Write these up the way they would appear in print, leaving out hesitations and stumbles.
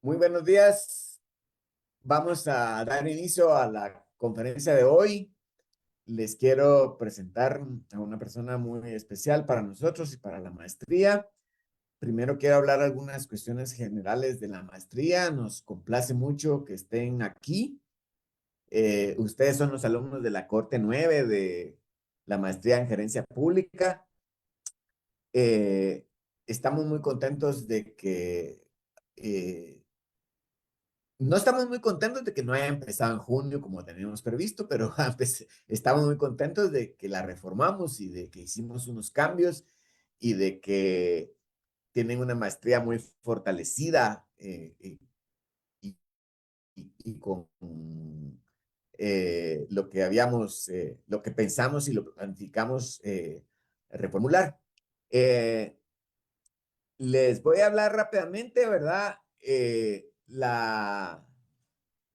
Muy buenos días. Vamos a dar inicio a la conferencia de hoy. Les quiero presentar a una persona muy especial para nosotros y para la maestría. Primero quiero hablar algunas cuestiones generales de la maestría. Nos complace mucho que estén aquí. Ustedes son los alumnos de la Corte 9 de la maestría en gerencia pública. Eh, Estamos muy contentos de que no estamos muy contentos de que no haya empezado en junio como teníamos previsto, pero estamos muy contentos de que la reformamos y de que hicimos unos cambios y de que tienen una maestría muy fortalecida y, y con lo que pensamos y lo que planificamos reformular. Eh, Les voy a hablar rápidamente, ¿verdad?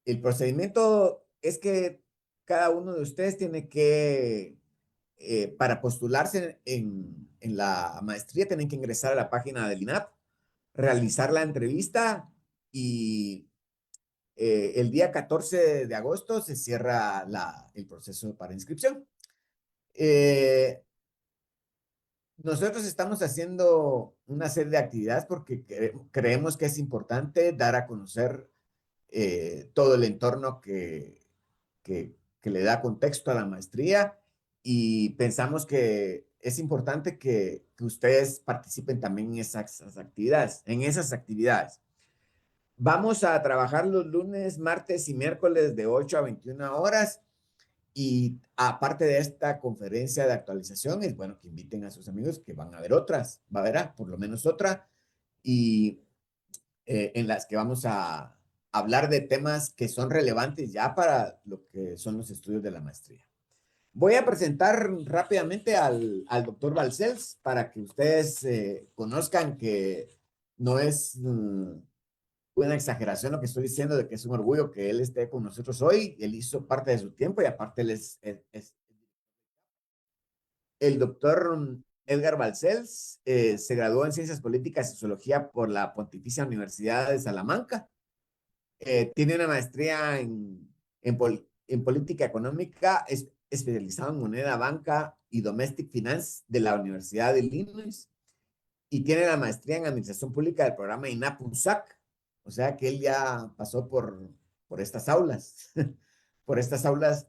El procedimiento es que cada uno de ustedes tiene que, para postularse en la maestría, tienen que ingresar a la página del INAP, realizar la entrevista y el día 14 de agosto se cierra el proceso para inscripción. Eh, Nosotros estamos haciendo una serie de actividades porque creemos que es importante dar a conocer todo el entorno que le da contexto a la maestría y pensamos que es importante que ustedes participen también en esas actividades. Vamos a trabajar los lunes, martes y miércoles de 8 a 21 horas y aparte de esta conferencia de actualización, es bueno que inviten a sus amigos que van a ver otras, va a haber por lo menos otra, y en las que vamos a hablar de temas que son relevantes ya para lo que son los estudios de la maestría. Voy a presentar rápidamente al doctor Balcells para que ustedes conozcan que no es una exageración lo que estoy diciendo, de que es un orgullo que él esté con nosotros hoy. Él hizo parte de su tiempo y aparte él es el doctor Edgar Balcells. Se graduó en Ciencias Políticas y Sociología por la Pontificia Universidad de Salamanca. Tiene una maestría en política económica, es especializado en moneda, banca y domestic finance de la Universidad de Illinois. Y tiene la maestría en administración pública del programa INAP-USAC. O sea que él ya pasó por estas aulas, por estas aulas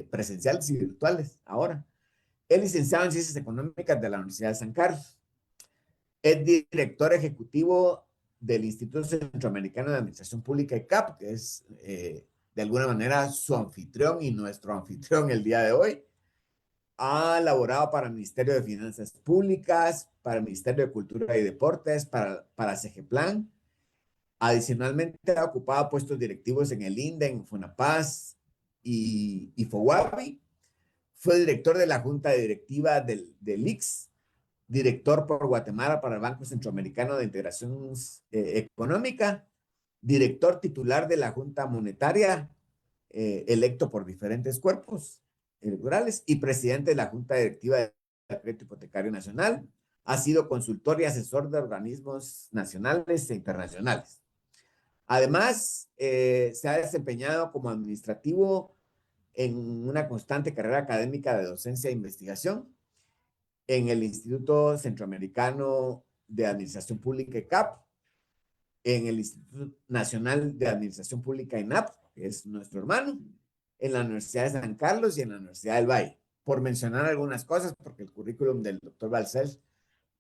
presenciales y virtuales ahora. Es licenciado en Ciencias Económicas de la Universidad de San Carlos. Es director ejecutivo del Instituto Centroamericano de Administración Pública, ICAP, que es de alguna manera su anfitrión y nuestro anfitrión el día de hoy. Ha laborado para el Ministerio de Finanzas Públicas, para el Ministerio de Cultura y Deportes, para CEGEPLAN. Adicionalmente, ha ocupado puestos directivos en el INDE, en FONAPAS y FOWAPI. Fue director de la Junta Directiva del ICS, director por Guatemala para el Banco Centroamericano de Integración Económica, director titular de la Junta Monetaria, electo por diferentes cuerpos electorales, y presidente de la Junta Directiva del Crédito Hipotecario Nacional. Ha sido consultor y asesor de organismos nacionales e internacionales. Además, se ha desempeñado como administrativo en una constante carrera académica de docencia e investigación en el Instituto Centroamericano de Administración Pública, ICAP, en el Instituto Nacional de Administración Pública, INAP, que es nuestro hermano, en la Universidad de San Carlos y en la Universidad del Valle, por mencionar algunas cosas, porque el currículum del doctor Balcells,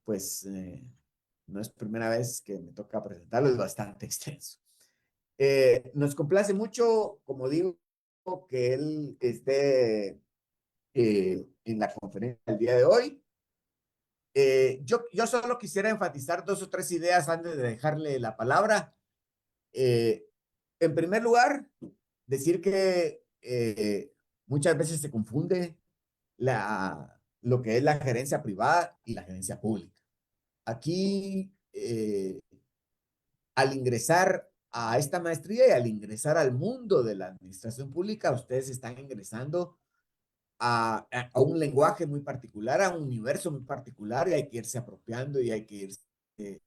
pues no es primera vez que me toca presentarlo, es bastante extenso. Nos complace mucho, como digo, que él esté en la conferencia del día de hoy. Yo solo quisiera enfatizar dos o tres ideas antes de dejarle la palabra. Eh, en primer lugar, decir que muchas veces se confunde lo que es la gerencia privada y la gerencia pública. Aquí, al ingresar a esta maestría y al ingresar al mundo de la administración pública, ustedes están ingresando a un lenguaje muy particular, a un universo muy particular y hay que irse apropiando y hay que irse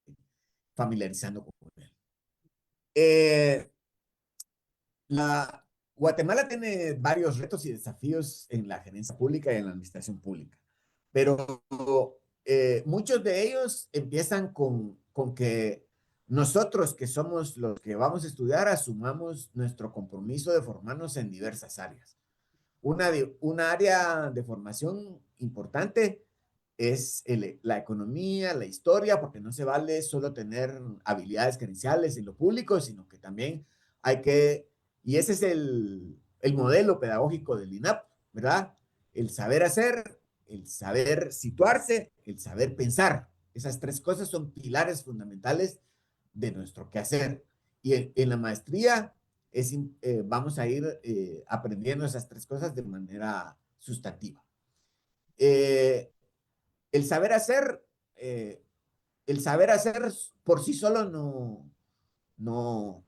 familiarizando con él. Eh, Guatemala tiene varios retos y desafíos en la gerencia pública y en la administración pública, pero muchos de ellos empiezan con que nosotros, que somos los que vamos a estudiar, asumamos nuestro compromiso de formarnos en diversas áreas. Una área de formación importante es la economía, la historia, porque no se vale solo tener habilidades gerenciales en lo público, sino que también hay que, y ese es el modelo pedagógico del INAP, ¿verdad? El saber hacer, el saber situarse, el saber pensar. Esas tres cosas son pilares fundamentales de nuestro quehacer. Y en la maestría vamos a ir aprendiendo esas tres cosas de manera sustantiva. Eh, el saber hacer, eh, el saber hacer por sí solo no,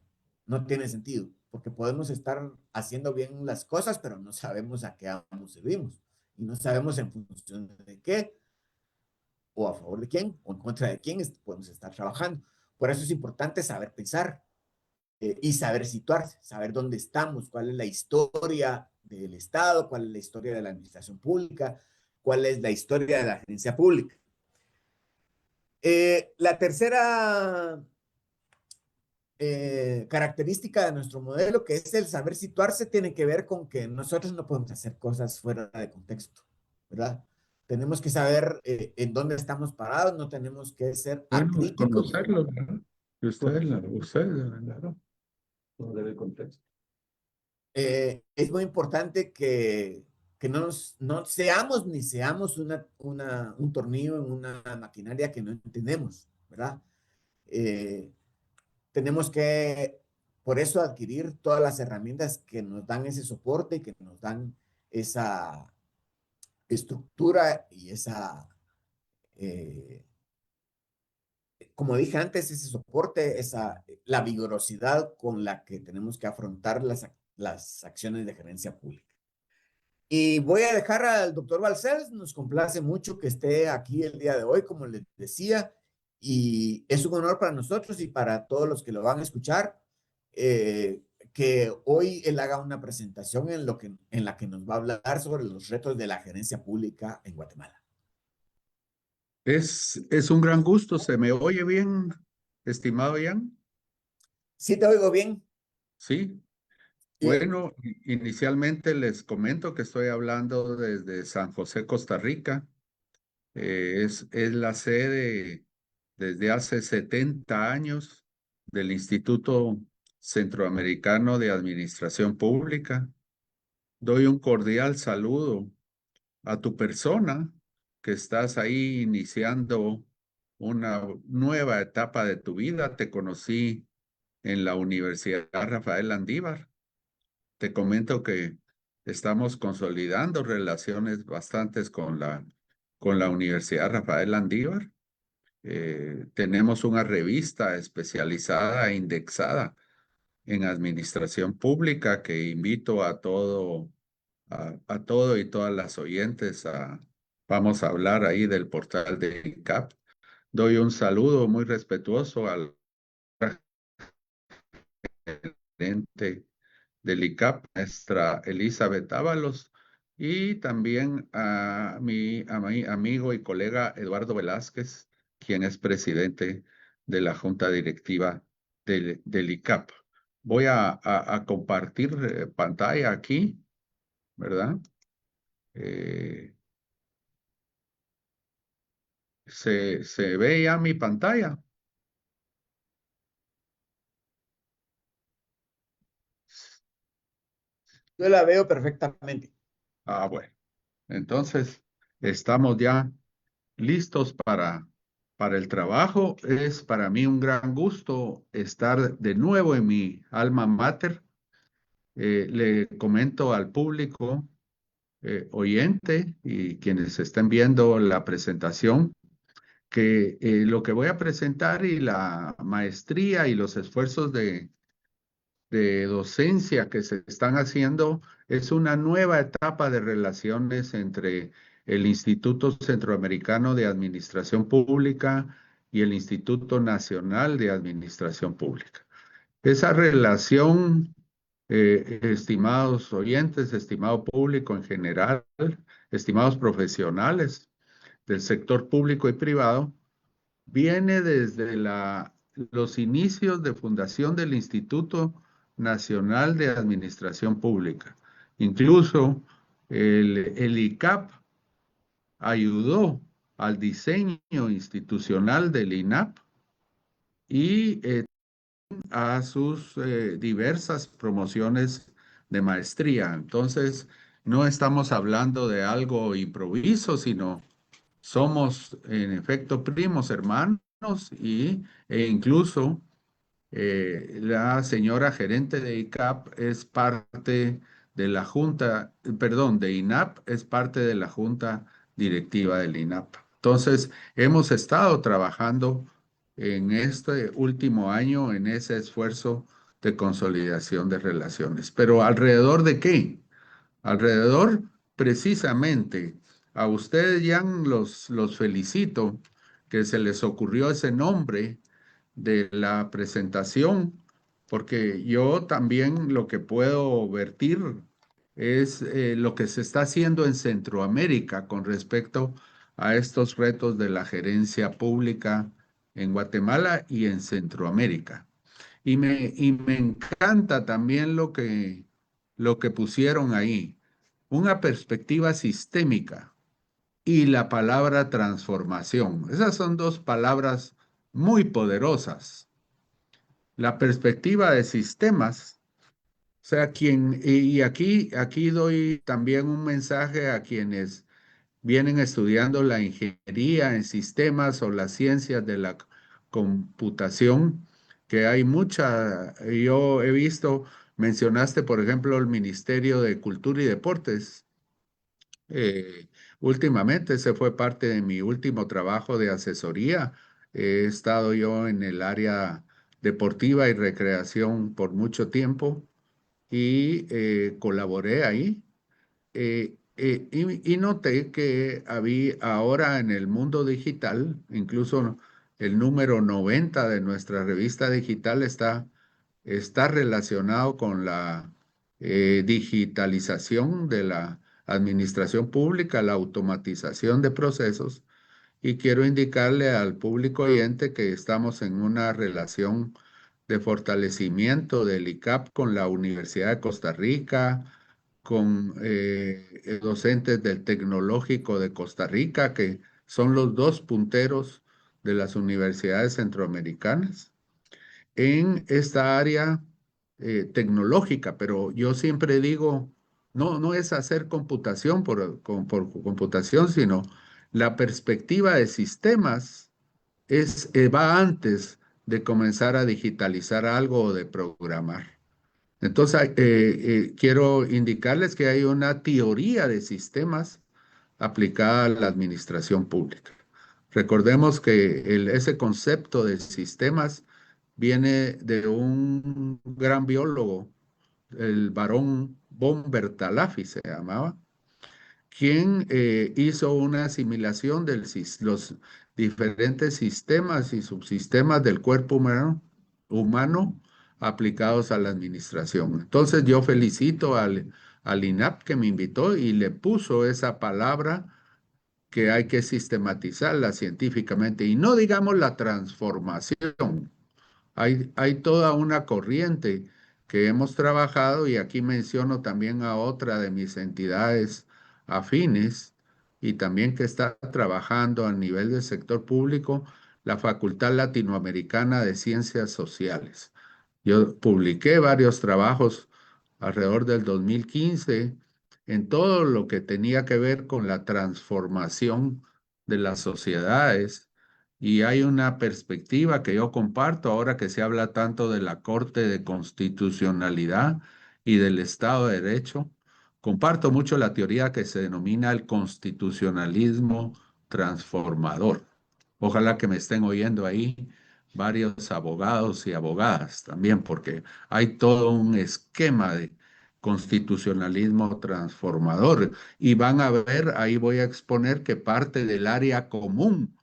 no tiene sentido, porque podemos estar haciendo bien las cosas, pero no sabemos a qué amos servimos y no sabemos en función de qué o a favor de quién o en contra de quién podemos estar trabajando. Por eso es importante saber pensar y saber situarse, saber dónde estamos, cuál es la historia del Estado, cuál es la historia de la administración pública, cuál es la historia de la gerencia pública. La tercera característica de nuestro modelo, que es el saber situarse, tiene que ver con que nosotros no podemos hacer cosas fuera de contexto, ¿verdad? Tenemos que saber en dónde estamos parados, no tenemos que ser Bueno, acríticos. conocerlo, ¿verdad? Y ustedes, ¿verdad? Conocer el contexto. Es muy importante que no seamos ni seamos un tornillo en una maquinaria que no entendemos, ¿verdad? Eh, tenemos que, por eso, adquirir todas las herramientas que nos dan ese soporte y que nos dan esa estructura y esa, eh, como dije antes, ese soporte, la vigorosidad con la que tenemos que afrontar las acciones de gerencia pública. Y voy a dejar al doctor Balcells, nos complace mucho que esté aquí el día de hoy, como les decía, y es un honor para nosotros y para todos los que lo van a escuchar, eh, que hoy él haga una presentación en la que nos va a hablar sobre los retos de la gerencia pública en Guatemala. Es un gran gusto. ¿Se me oye bien, estimado Ian? Sí, te oigo bien. Sí. Eh, Bueno, inicialmente les comento que estoy hablando desde San José, Costa Rica. Es la sede desde hace 70 años del Instituto Centroamericano de Administración Pública. Doy un cordial saludo a tu persona que estás ahí iniciando una nueva etapa de tu vida. Te conocí en la Universidad Rafael Landívar. Te comento que estamos consolidando relaciones bastantes con la Universidad Rafael Landívar. Tenemos una revista especializada e indexada en administración pública que invito a todo y todas las oyentes vamos a hablar ahí del portal de ICAP. Doy un saludo muy respetuoso al gerente del ICAP, maestra Elizabeth Ábalos, y también a mi amigo y colega Eduardo Velázquez, quien es presidente de la Junta Directiva del ICAP. Voy a compartir pantalla aquí, ¿verdad? Eh, se ve ya mi pantalla. yo la veo perfectamente. Bueno, entonces estamos ya listos para el trabajo. Es para mí un gran gusto estar de nuevo en mi alma mater. Le comento al público oyente y quienes estén viendo la presentación que lo que voy a presentar y la maestría y los esfuerzos de docencia que se están haciendo es una nueva etapa de relaciones entre el Instituto Centroamericano de Administración Pública y el Instituto Nacional de Administración Pública. Esa relación, estimados oyentes, estimado público en general, estimados profesionales del sector público y privado, viene desde los inicios de fundación del Instituto Nacional de Administración Pública. Incluso el ICAP ayudó al diseño institucional del INAP y a sus diversas promociones de maestría. Entonces, no estamos hablando de algo improviso, sino somos en efecto primos hermanos e incluso la señora gerente de ICAP es parte de la junta, perdón, de INAP, es parte de la junta directiva del INAP. Entonces, hemos estado trabajando en este último año en ese esfuerzo de consolidación de relaciones. Pero ¿alrededor de qué? Alrededor, precisamente, a ustedes, Jan, los felicito que se les ocurrió ese nombre de la presentación, porque yo también lo que puedo vertir es lo que se está haciendo en Centroamérica con respecto a estos retos de la gerencia pública en Guatemala y en Centroamérica. Y me encanta también lo que pusieron ahí, una perspectiva sistémica y la palabra transformación. Esas son dos palabras muy poderosas. La perspectiva de sistemas, o sea, y aquí doy también un mensaje a quienes vienen estudiando la ingeniería en sistemas o las ciencias de la computación, que hay mucha, yo he visto, mencionaste, por ejemplo, el Ministerio de Cultura y Deportes. Últimamente, ese fue parte de mi último trabajo de asesoría. He estado yo en el área deportiva y recreación por mucho tiempo y colaboré ahí. Y noté que había ahora en el mundo digital, incluso el número 90 de nuestra revista digital está relacionado con la digitalización de la administración pública, la automatización de procesos. Y quiero indicarle al público oyente que estamos en una relación de fortalecimiento del ICAP con la Universidad de Costa Rica, con docentes del Tecnológico de Costa Rica, que son los dos punteros de las universidades centroamericanas en esta área tecnológica, pero yo siempre digo, no es hacer computación por computación, sino la perspectiva de sistemas va antes de comenzar a digitalizar algo o de programar. Entonces, quiero indicarles que hay una teoría de sistemas aplicada a la administración pública. Recordemos que ese concepto de sistemas viene de un gran biólogo, el barón von Bertalanffy se llamaba, quien hizo una asimilación de los diferentes sistemas y subsistemas del cuerpo humano aplicados a la administración. Entonces yo felicito al INAP que me invitó y le puso esa palabra que hay que sistematizarla científicamente y no digamos la transformación. Hay toda una corriente que hemos trabajado y aquí menciono también a otra de mis entidades afines y también que está trabajando a nivel del sector público, la Facultad Latinoamericana de Ciencias Sociales. Yo publiqué varios trabajos alrededor del 2015 en todo lo que tenía que ver con la transformación de las sociedades y hay una perspectiva que yo comparto ahora que se habla tanto de la Corte de Constitucionalidad y del Estado de Derecho. Comparto mucho la teoría que se denomina el constitucionalismo transformador. Ojalá que me estén oyendo ahí varios abogados y abogadas también, porque hay todo un esquema de constitucionalismo transformador. Y van a ver, ahí voy a exponer que parte del área común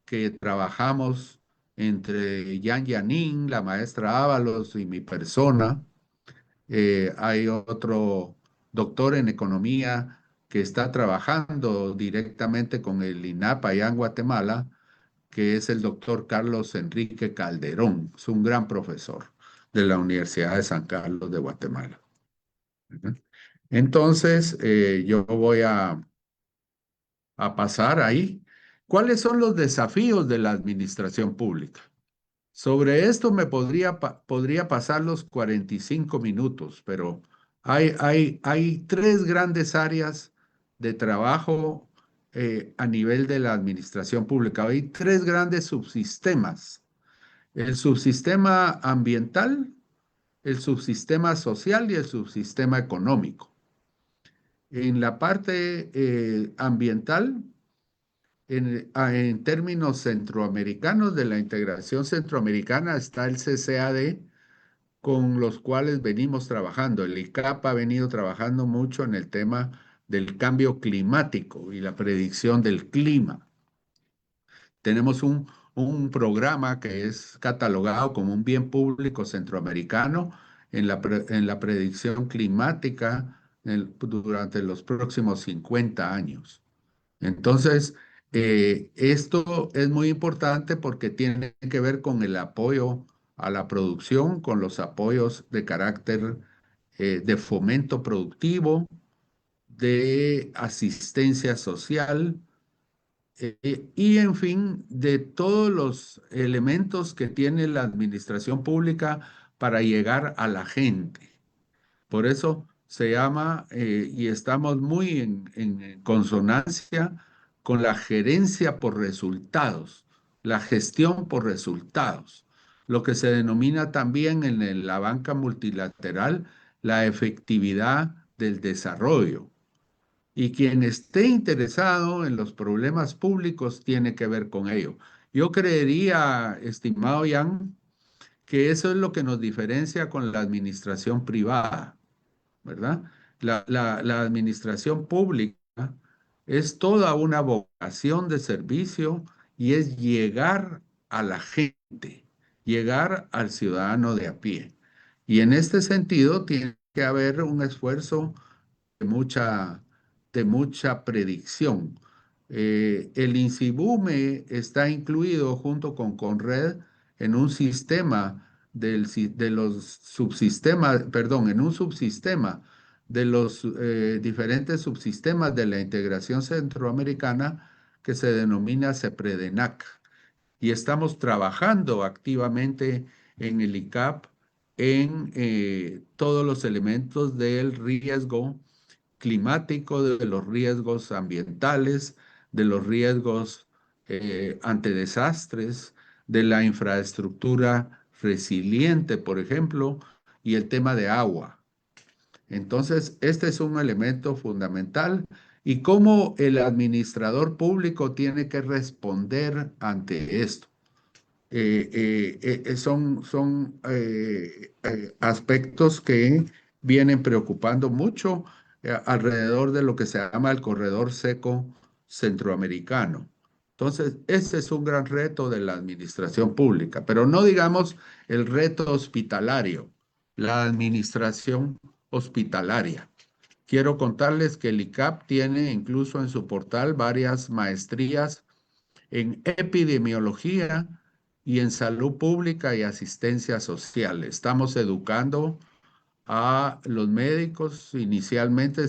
que trabajamos entre Yan Yanin, la maestra Ábalos y mi persona. Hay otro doctor en economía que está trabajando directamente con el INAP allá en Guatemala, que es el doctor Carlos Enrique Calderón. Es un gran profesor de la Universidad de San Carlos de Guatemala. Entonces, yo voy a pasar ahí. ¿Cuáles son los desafíos de la administración pública? Sobre esto me podría pasar los 45 minutos, pero hay tres grandes áreas de trabajo a nivel de la administración pública. Hay tres grandes subsistemas. El subsistema ambiental, el subsistema social y el subsistema económico. En la parte ambiental, en términos centroamericanos de la integración centroamericana está el CCAD, con los cuales venimos trabajando. El ICAP ha venido trabajando mucho en el tema del cambio climático y la predicción del clima. Tenemos un programa que es catalogado como un bien público centroamericano en la predicción climática durante los próximos 50 años. Entonces, esto es muy importante porque tiene que ver con el apoyo a la producción, con los apoyos de carácter de fomento productivo, de asistencia social, y, en fin, de todos los elementos que tiene la administración pública para llegar a la gente. Por eso se llama, y estamos muy en consonancia con la gerencia por resultados, la gestión por resultados, lo que se denomina también la banca multilateral la efectividad del desarrollo. Y quien esté interesado en los problemas públicos tiene que ver con ello. Yo creería, estimado Jan, que eso es lo que nos diferencia con la administración privada, ¿verdad? La administración pública es toda una vocación de servicio y es llegar a la gente, llegar al ciudadano de a pie. Y en este sentido tiene que haber un esfuerzo de mucha predicción. El INSIBUME está incluido junto con Conred en un sistema de los subsistemas, perdón, en un subsistema de los diferentes subsistemas de la integración centroamericana que se denomina CEPREDENAC. Y estamos trabajando activamente en el ICAP en todos los elementos del riesgo climático, de los riesgos ambientales, de los riesgos ante desastres, de la infraestructura resiliente, por ejemplo, y el tema de agua. Entonces, este es un elemento fundamental y cómo el administrador público tiene que responder ante esto. Son aspectos que vienen preocupando mucho alrededor de lo que se llama el corredor seco centroamericano. Entonces, ese es un gran reto de la administración pública, pero no digamos el reto hospitalario, la administración hospitalaria. Quiero contarles que el ICAP tiene incluso en su portal varias maestrías en epidemiología y en salud pública y asistencia social. Estamos educando a los médicos. Inicialmente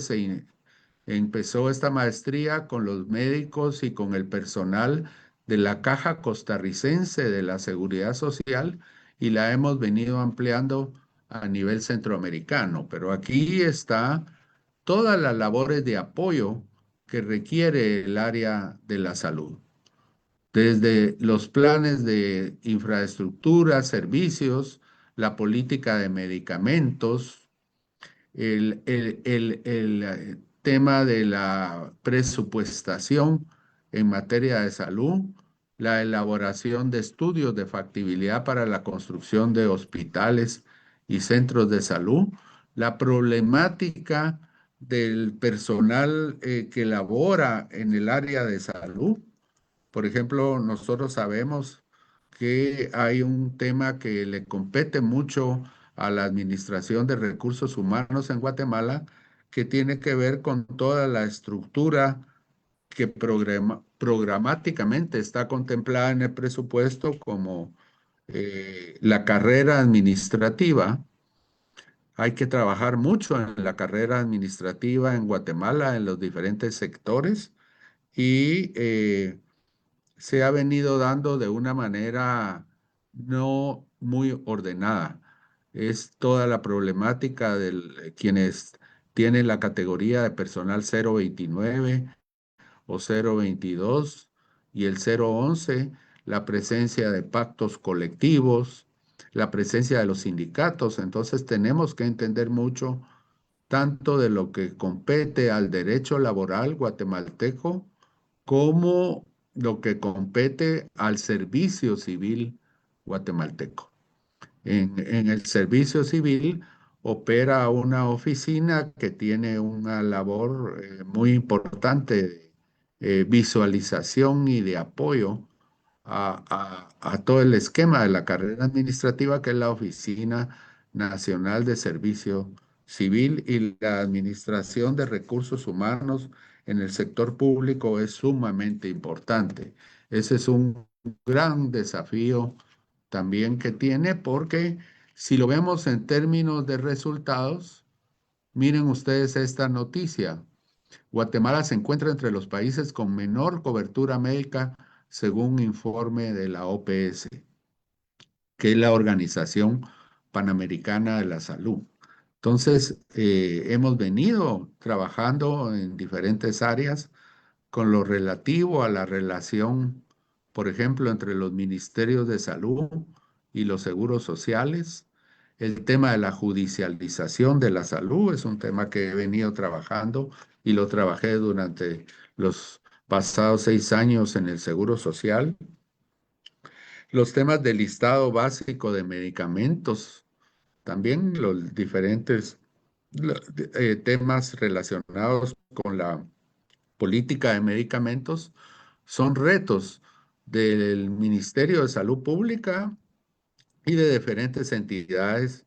empezó esta maestría con los médicos y con el personal de la Caja Costarricense de la Seguridad Social y la hemos venido ampliando a nivel centroamericano. Pero aquí está todas las labores de apoyo que requiere el área de la salud desde los planes de infraestructura, servicios, la política de medicamentos, el tema de la presupuestación en materia de salud, la elaboración de estudios de factibilidad para la construcción de hospitales y centros de salud, la problemática del personal que labora en el área de salud. Por ejemplo, nosotros sabemos que hay un tema que le compete mucho a la Administración de Recursos Humanos en Guatemala, que tiene que ver con toda la estructura que programáticamente está contemplada en el presupuesto como la carrera administrativa. Hay que trabajar mucho en la carrera administrativa en Guatemala, en los diferentes sectores, y se ha venido dando de una manera no muy ordenada. Es toda la problemática de quienes tienen la categoría de personal 029 o 022 y el 011, la presencia de pactos colectivos, la presencia de los sindicatos. Entonces tenemos que entender mucho tanto de lo que compete al derecho laboral guatemalteco como lo que compete al servicio civil guatemalteco. En el servicio civil opera una oficina que tiene una labor muy importante de visualización y de apoyo a todo el esquema de la carrera administrativa, que es la Oficina Nacional de Servicio Civil, y la administración de recursos humanos en el sector público es sumamente importante. Ese es un gran desafío también que tiene, porque si lo vemos en términos de resultados, miren ustedes esta noticia. Guatemala se encuentra entre los países con menor cobertura médica según un informe de la OPS, que es la Organización Panamericana de la Salud. Entonces, hemos venido trabajando en diferentes áreas con lo relativo a la relación, por ejemplo, entre los ministerios de salud y los seguros sociales. El tema de la judicialización de la salud es un tema que he venido trabajando y lo trabajé durante los pasados 6 años en el Seguro Social. Los temas del listado básico de medicamentos, también los diferentes temas relacionados con la política de medicamentos son retos del Ministerio de Salud Pública y de diferentes entidades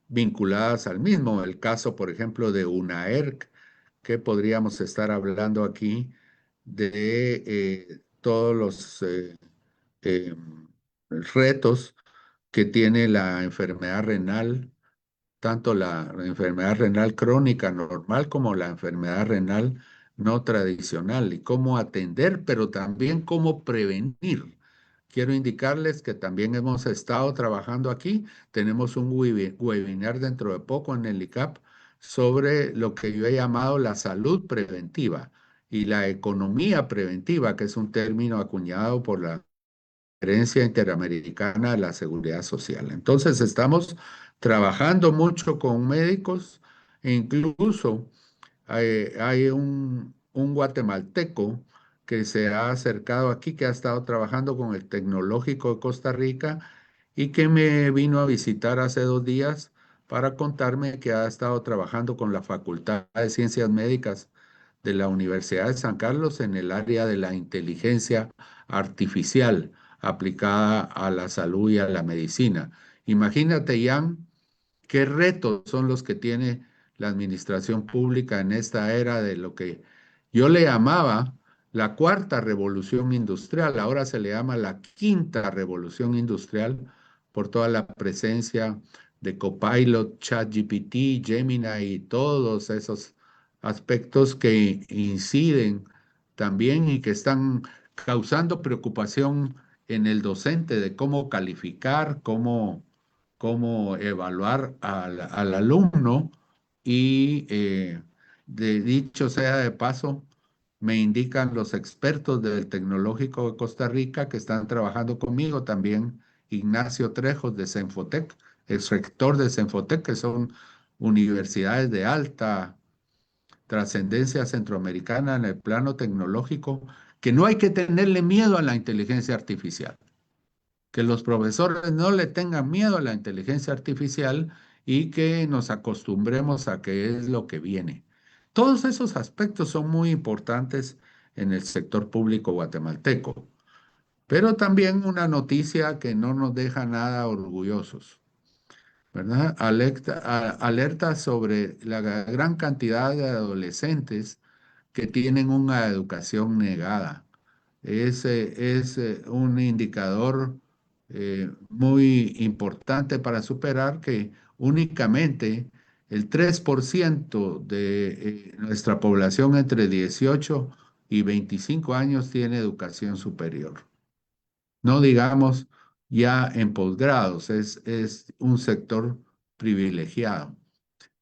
vinculadas al mismo. El caso, por ejemplo, de UNAERC, que podríamos estar hablando aquí de todos los eh, retos que tiene la enfermedad renal, tanto la enfermedad renal crónica normal como la enfermedad renal no tradicional, y cómo atender, pero también cómo prevenir. Quiero indicarles que también hemos estado trabajando aquí. Tenemos un webinar dentro de poco en el ICAP sobre lo que yo he llamado la salud preventiva y la economía preventiva, que es un término acuñado por la Conferencia Interamericana de la Seguridad Social. Entonces, estamos trabajando mucho con médicos, e incluso hay un guatemalteco que se ha acercado aquí, que ha estado trabajando con el Tecnológico de Costa Rica y que me vino a visitar hace 2 días para contarme que ha estado trabajando con la Facultad de Ciencias Médicas de la Universidad de San Carlos en el área de la inteligencia artificial aplicada a la salud y a la medicina. Imagínate, Jan, qué retos son los que tiene la administración pública en esta era de lo que yo le llamaba la cuarta revolución industrial. Ahora se le llama la quinta revolución industrial por toda la presencia de Copilot, ChatGPT, Gemini y todos esos aspectos que inciden también y que están causando preocupación en el docente de cómo calificar, cómo evaluar al alumno. Y dicho sea de paso, me indican los expertos del Tecnológico de Costa Rica que están trabajando conmigo, también Ignacio Trejos de Senfotec, ex rector de Senfotec, que son universidades de alta trascendencia centroamericana en el plano tecnológico, que no hay que tenerle miedo a la inteligencia artificial, que los profesores no le tengan miedo a la inteligencia artificial y que nos acostumbremos a que es lo que viene. Todos esos aspectos son muy importantes en el sector público guatemalteco. Pero también una noticia que no nos deja nada orgullosos, ¿verdad? Alerta sobre la gran cantidad de adolescentes que tienen una educación negada. Es un indicador muy importante para superar que únicamente el 3% de nuestra población entre 18 y 25 años tiene educación superior. No digamos ya en posgrados, es un sector privilegiado.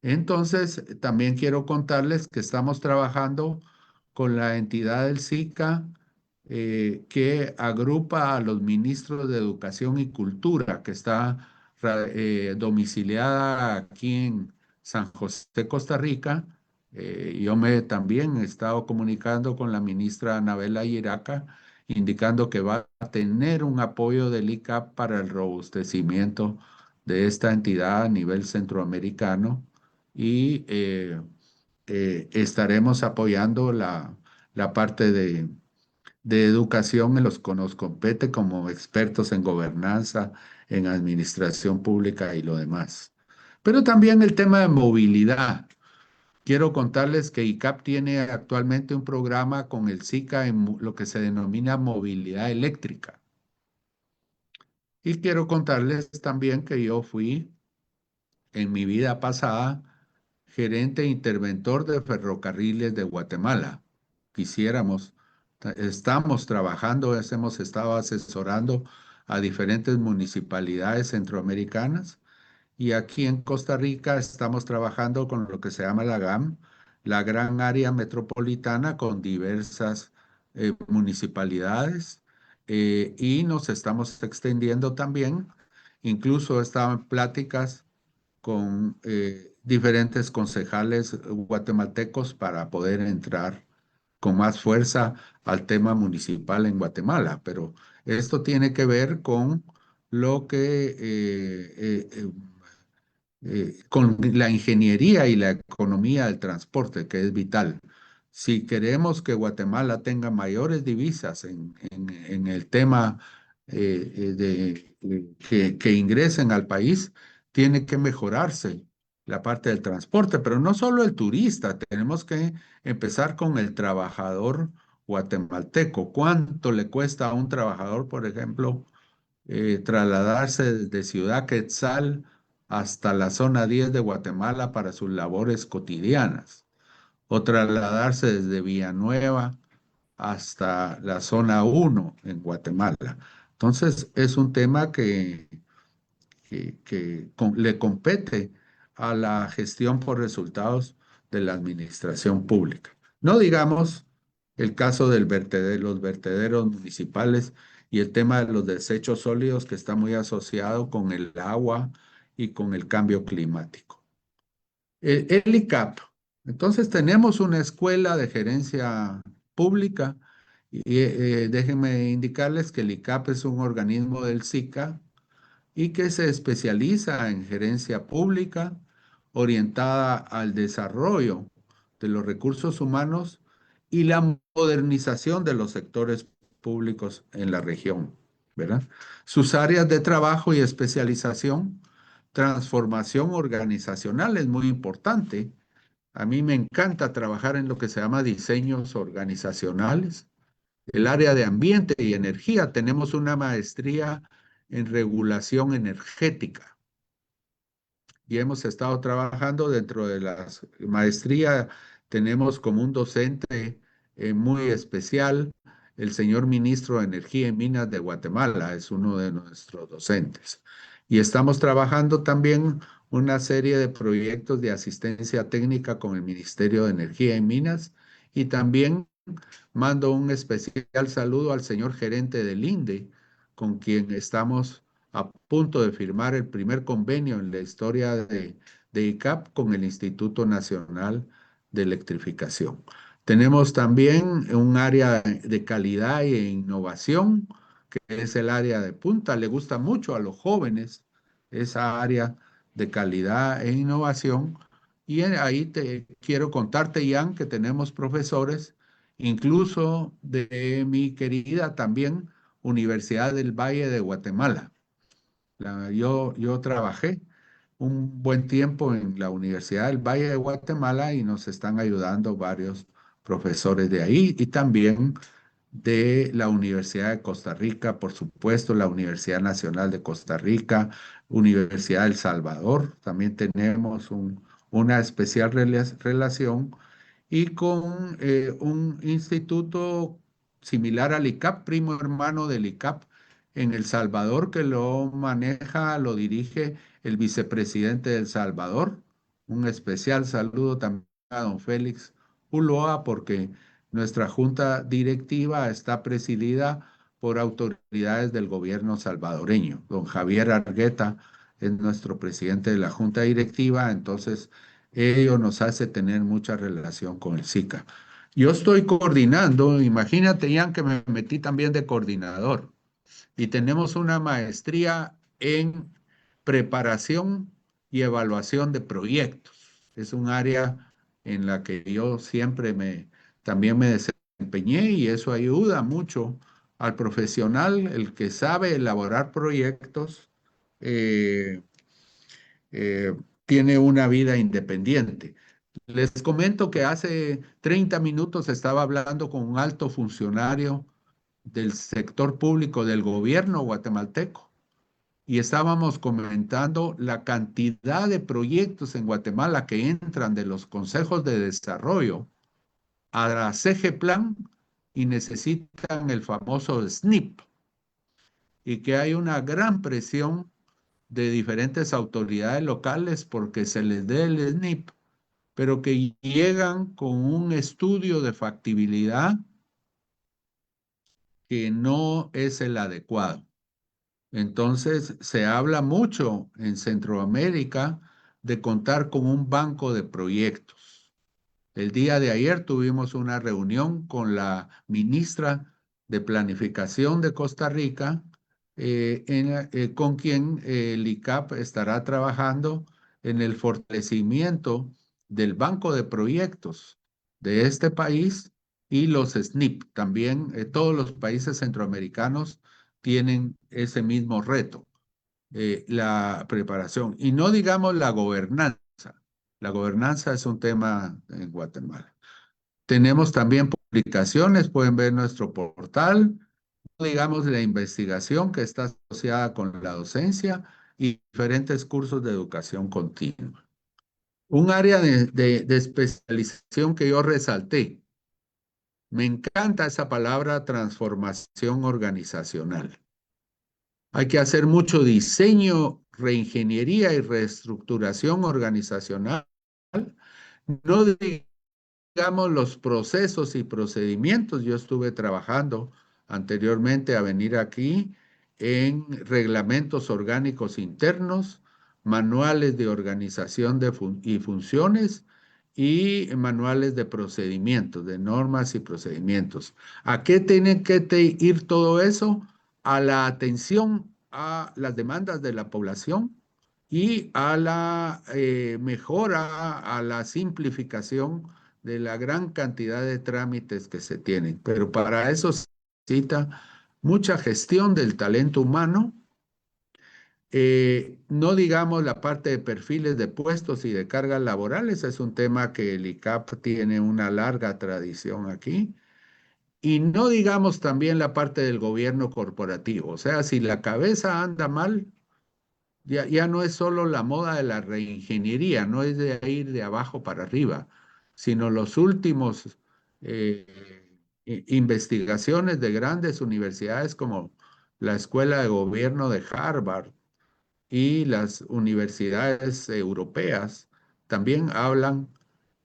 Entonces, también quiero contarles que estamos trabajando con la entidad del SICA que agrupa a los ministros de Educación y Cultura, que está domiciliada aquí en San José, Costa Rica. Yo me también he estado comunicando con la ministra Anabela Iraca, indicando que va a tener un apoyo del ICAP para el robustecimiento de esta entidad a nivel centroamericano y estaremos apoyando la parte de educación en los que nos compete como expertos en gobernanza, en administración pública y lo demás. Pero también el tema de movilidad. Quiero contarles que ICAP tiene actualmente un programa con el SICA en lo que se denomina movilidad eléctrica. Y quiero contarles también que yo fui en mi vida pasada gerente e interventor de ferrocarriles de Guatemala. Quisiéramos, estamos trabajando, hemos estado asesorando a diferentes municipalidades centroamericanas y aquí en Costa Rica estamos trabajando con lo que se llama la GAM, la Gran Área Metropolitana, con diversas municipalidades y nos estamos extendiendo también. Incluso estaban pláticas con diferentes concejales guatemaltecos para poder entrar con más fuerza al tema municipal en Guatemala. Pero esto tiene que ver con lo que con la ingeniería y la economía del transporte, que es vital. Si queremos que Guatemala tenga mayores divisas en el tema que ingresen al país, tiene que mejorarse la parte del transporte, pero no solo el turista, tenemos que empezar con el trabajador guatemalteco. ¿Cuánto le cuesta a un trabajador, por ejemplo, trasladarse desde Ciudad Quetzal hasta la zona 10 de Guatemala para sus labores cotidianas, o trasladarse desde Villanueva hasta la zona 1 en Guatemala? Entonces, es un tema que le compete a la gestión por resultados de la administración pública. No digamos el caso los vertederos municipales y el tema de los desechos sólidos que está muy asociado con el agua y con el cambio climático. El ICAP. Entonces tenemos una escuela de gerencia pública y déjenme indicarles que el ICAP es un organismo del SICA y que se especializa en gerencia pública orientada al desarrollo de los recursos humanos y la modernización de los sectores públicos en la región, ¿verdad? Sus áreas de trabajo y especialización, transformación organizacional es muy importante. A mí me encanta trabajar en lo que se llama diseños organizacionales. El área de ambiente y energía, tenemos una maestría en regulación energética y hemos estado trabajando dentro de la maestría. Tenemos como un docente muy especial, el señor ministro de Energía y Minas de Guatemala, es uno de nuestros docentes. Y estamos trabajando también una serie de proyectos de asistencia técnica con el Ministerio de Energía y Minas y también mando un especial saludo al señor gerente del INDE, con quien estamos a punto de firmar el primer convenio en la historia de ICAP con el Instituto Nacional de Electrificación. Tenemos también un área de calidad e innovación, que es el área de punta. Le gusta mucho a los jóvenes esa área de calidad e innovación. Y ahí te quiero contarte, Ian, que tenemos profesores incluso de mi querida también Universidad del Valle de Guatemala. Yo trabajé un buen tiempo en la Universidad del Valle de Guatemala y nos están ayudando varios profesores de ahí y también de la Universidad de Costa Rica, por supuesto, la Universidad Nacional de Costa Rica, Universidad del Salvador, también tenemos una especial relación y con un instituto similar al ICAP, primo hermano del ICAP en El Salvador, que lo maneja, lo dirige el vicepresidente de El Salvador. Un especial saludo también a don Félix Ulloa, porque nuestra junta directiva está presidida por autoridades del gobierno salvadoreño. Don Javier Argueta es nuestro presidente de la junta directiva, entonces ello nos hace tener mucha relación con el SICA. Yo estoy coordinando, imagínate, Ian, que me metí también de coordinador y tenemos una maestría en preparación y evaluación de proyectos. Es un área en la que yo siempre también me desempeñé y eso ayuda mucho al profesional, el que sabe elaborar proyectos, eh, eh, tiene una vida independiente. Les comento que hace 30 minutos estaba hablando con un alto funcionario del sector público del gobierno guatemalteco y estábamos comentando la cantidad de proyectos en Guatemala que entran de los consejos de desarrollo a la CG Plan y necesitan el famoso SNIP y que hay una gran presión de diferentes autoridades locales porque se les dé el SNIP, pero que llegan con un estudio de factibilidad que no es el adecuado. Entonces, se habla mucho en Centroamérica de contar con un banco de proyectos. El día de ayer tuvimos una reunión con la ministra de Planificación de Costa Rica, con quien el ICAP estará trabajando en el fortalecimiento del banco de proyectos de este país y los SNIP. También todos los países centroamericanos tienen ese mismo reto, la preparación. Y no digamos la gobernanza. La gobernanza es un tema en Guatemala. Tenemos también publicaciones, pueden ver nuestro portal, no digamos la investigación que está asociada con la docencia y diferentes cursos de educación continua. Un área de especialización que yo resalté. Me encanta esa palabra transformación organizacional. Hay que hacer mucho diseño, reingeniería y reestructuración organizacional. No digamos los procesos y procedimientos. Yo estuve trabajando anteriormente a venir aquí en reglamentos orgánicos internos, manuales de organización y funciones y manuales de procedimientos, de normas y procedimientos. ¿A qué tiene que ir todo eso? A la atención a las demandas de la población y a la mejora, a la simplificación de la gran cantidad de trámites que se tienen. Pero para eso se necesita mucha gestión del talento humano, no digamos la parte de perfiles de puestos y de cargas laborales, es un tema que el ICAP tiene una larga tradición aquí. Y no digamos también la parte del gobierno corporativo, o sea, si la cabeza anda mal, ya no es solo la moda de la reingeniería, no es de ir de abajo para arriba, sino los últimos eh, investigaciones de grandes universidades como la Escuela de Gobierno de Harvard y las universidades europeas también hablan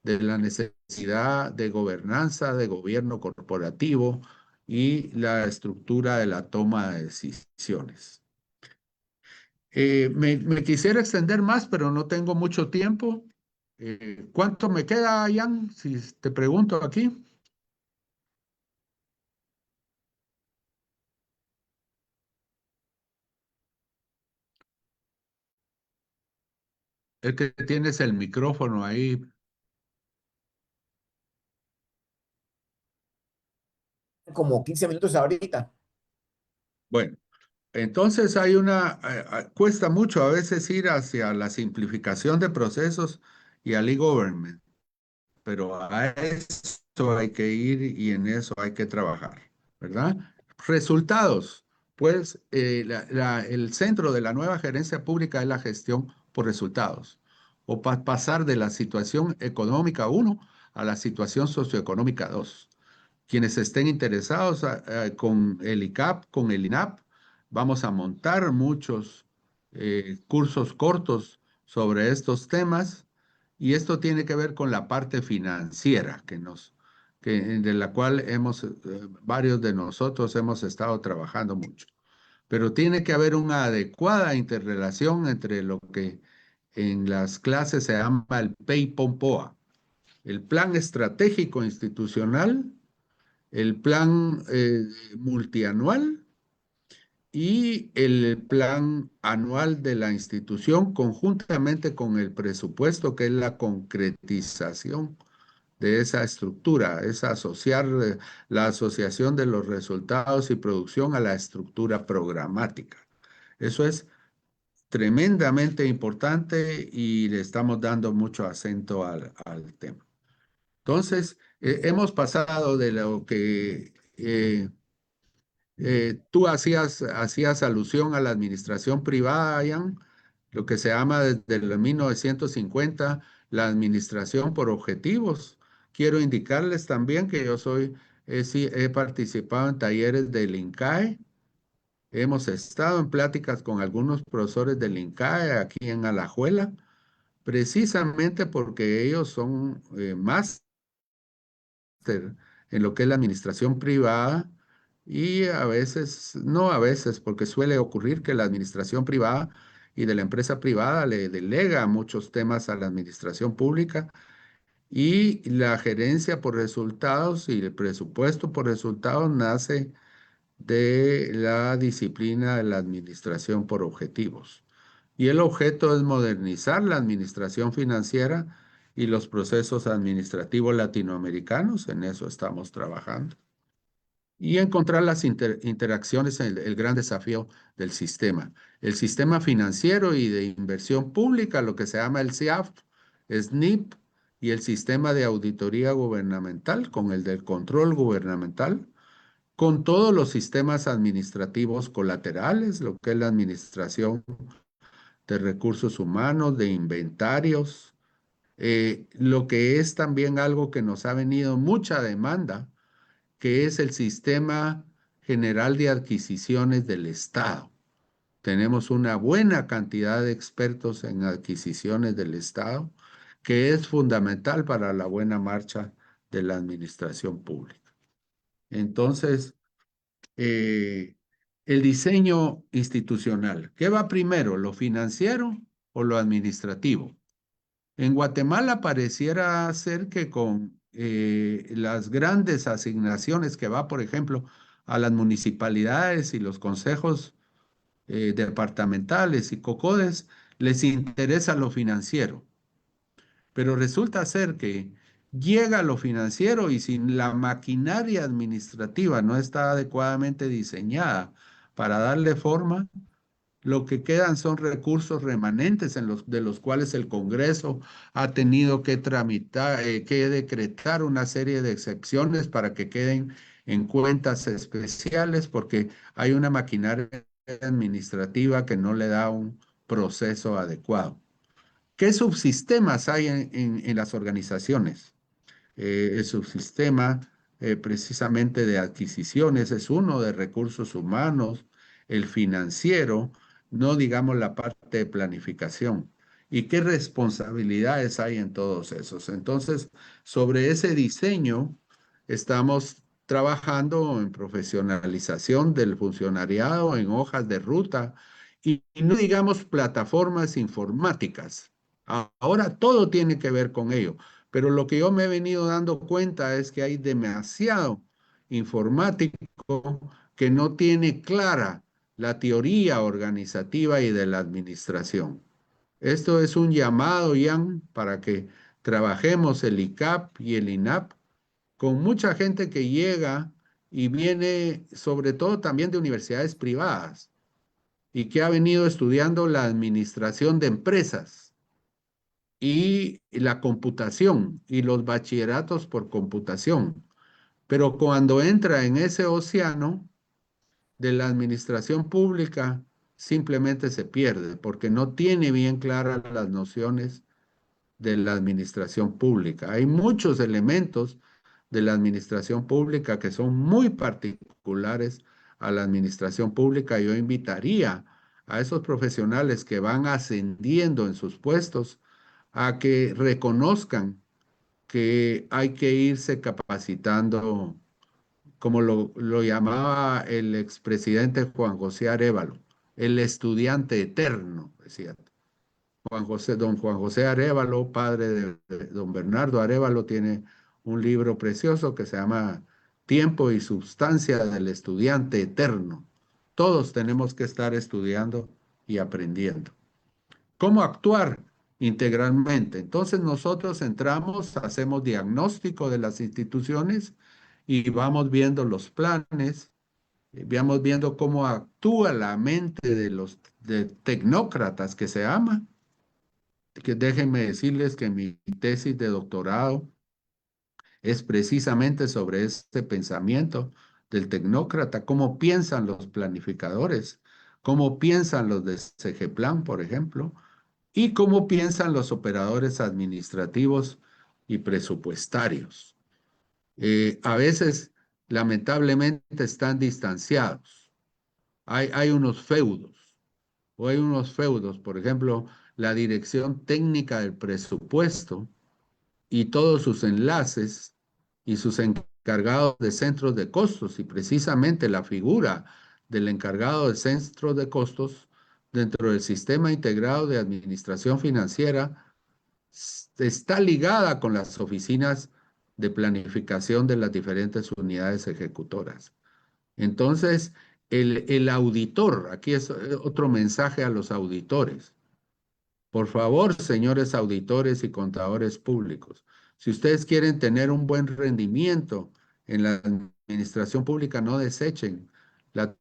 de la necesidad de gobernanza, de gobierno corporativo y la estructura de la toma de decisiones. Me quisiera extender más, pero no tengo mucho tiempo. ¿Cuánto me queda, Jan? Si te pregunto aquí. Es que tienes el micrófono ahí. Como 15 minutos ahorita. Bueno, entonces cuesta mucho a veces ir hacia la simplificación de procesos y al e-government, pero a eso hay que ir y en eso hay que trabajar, ¿verdad? Resultados. Pues el centro de la nueva gerencia pública es la gestión por resultados, o pasar de la situación económica uno a la situación socioeconómica 2. Quienes estén interesados con el ICAP, con el INAP, vamos a montar muchos cursos cortos sobre estos temas y esto tiene que ver con la parte financiera de la cual varios de nosotros hemos estado trabajando mucho. Pero tiene que haber una adecuada interrelación entre lo que en las clases se llama el PEI-POMPOA, el Plan Estratégico Institucional, el plan multianual y el plan anual de la institución conjuntamente con el presupuesto, que es la concretización de esa estructura, es asociar la asociación de los resultados y producción a la estructura programática. Eso es tremendamente importante y le estamos dando mucho acento al tema. Entonces, hemos pasado de lo que tú hacías alusión a la administración privada, Ian, lo que se llama desde el 1950 la administración por objetivos. Quiero indicarles también que sí, he participado en talleres del INCAE. Hemos estado en pláticas con algunos profesores del INCAE aquí en Alajuela, precisamente porque ellos son más en lo que es la administración privada y a veces, no a veces, porque suele ocurrir que la administración privada y de la empresa privada le delega muchos temas a la administración pública y la gerencia por resultados y el presupuesto por resultados nace de la disciplina de la administración por objetivos. Y el objeto es modernizar la administración financiera y los procesos administrativos latinoamericanos, en eso estamos trabajando. Y encontrar las interacciones, el gran desafío del sistema. El sistema financiero y de inversión pública, lo que se llama el SIAF, SNIP, y el sistema de auditoría gubernamental con el del control gubernamental, con todos los sistemas administrativos colaterales, lo que es la administración de recursos humanos, de inventarios, lo que es también algo que nos ha venido mucha demanda, que es el sistema general de adquisiciones del Estado. Tenemos una buena cantidad de expertos en adquisiciones del Estado, que es fundamental para la buena marcha de la administración pública. Entonces, eh, el diseño institucional. ¿Qué va primero, lo financiero o lo administrativo? En Guatemala pareciera ser que con las grandes asignaciones que va, por ejemplo, a las municipalidades y los consejos departamentales y COCODES, les interesa lo financiero. Pero resulta ser que llega lo financiero y si la maquinaria administrativa no está adecuadamente diseñada para darle forma, lo que quedan son recursos remanentes de los cuales el Congreso ha tenido que tramitar, que decretar una serie de excepciones para que queden en cuentas especiales porque hay una maquinaria administrativa que no le da un proceso adecuado. ¿Qué subsistemas hay en las organizaciones? El subsistema precisamente de adquisiciones es uno, de recursos humanos, el financiero, no digamos la parte de planificación. ¿Y qué responsabilidades hay en todos esos? Entonces, sobre ese diseño estamos trabajando en profesionalización del funcionariado, en hojas de ruta y no digamos plataformas informáticas. Ahora todo tiene que ver con ello. Pero lo que yo me he venido dando cuenta es que hay demasiado informático que no tiene clara la teoría organizativa y de la administración. Esto es un llamado, Ian, para que trabajemos el ICAP y el INAP con mucha gente que llega y viene sobre todo también de universidades privadas y que ha venido estudiando la administración de empresas y la computación y los bachilleratos por computación. Pero cuando entra en ese océano de la administración pública, simplemente se pierde porque no tiene bien claras las nociones de la administración pública. Hay muchos elementos de la administración pública que son muy particulares a la administración pública. Yo invitaría a esos profesionales que van ascendiendo en sus puestos a que reconozcan que hay que irse capacitando, como lo llamaba el expresidente Juan José Arévalo, el estudiante eterno, decía. Don Juan José Arévalo, padre de don Bernardo Arévalo, tiene un libro precioso que se llama Tiempo y Substancia del Estudiante Eterno. Todos tenemos que estar estudiando y aprendiendo. ¿Cómo actuar integralmente? Entonces nosotros entramos, hacemos diagnóstico de las instituciones y vamos viendo los planes, vamos viendo cómo actúa la mente de los tecnócratas que se llama, que déjenme decirles que mi tesis de doctorado es precisamente sobre este pensamiento del tecnócrata, cómo piensan los planificadores, cómo piensan los de CGPlan, por ejemplo, y cómo piensan los operadores administrativos y presupuestarios. A veces, lamentablemente, están distanciados. Hay unos feudos, o hay unos feudos, por ejemplo, la dirección técnica del presupuesto y todos sus enlaces y sus encargados de centros de costos, y precisamente la figura del encargado de centros de costos dentro del sistema integrado de administración financiera está ligada con las oficinas de planificación de las diferentes unidades ejecutoras. Entonces, el auditor, aquí es otro mensaje a los auditores. Por favor, señores auditores y contadores públicos, si ustedes quieren tener un buen rendimiento en la administración pública, no desechen la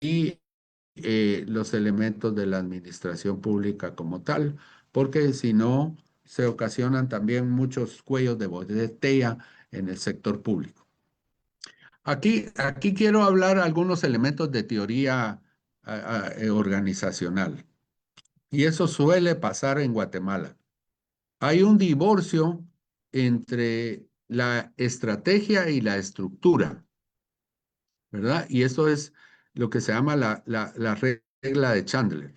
y los elementos de la administración pública como tal, porque si no, se ocasionan también muchos cuellos de botella en el sector público. Aquí quiero hablar algunos elementos de teoría organizacional, y eso suele pasar en Guatemala. Hay un divorcio entre la estrategia y la estructura, ¿verdad? Y eso es lo que se llama la regla de Chandler.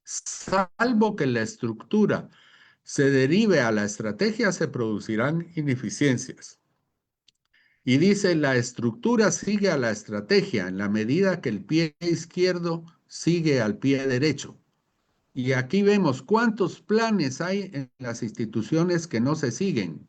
Salvo que la estructura se derive a la estrategia, se producirán ineficiencias. Y dice, la estructura sigue a la estrategia en la medida que el pie izquierdo sigue al pie derecho. Y aquí vemos cuántos planes hay en las instituciones que no se siguen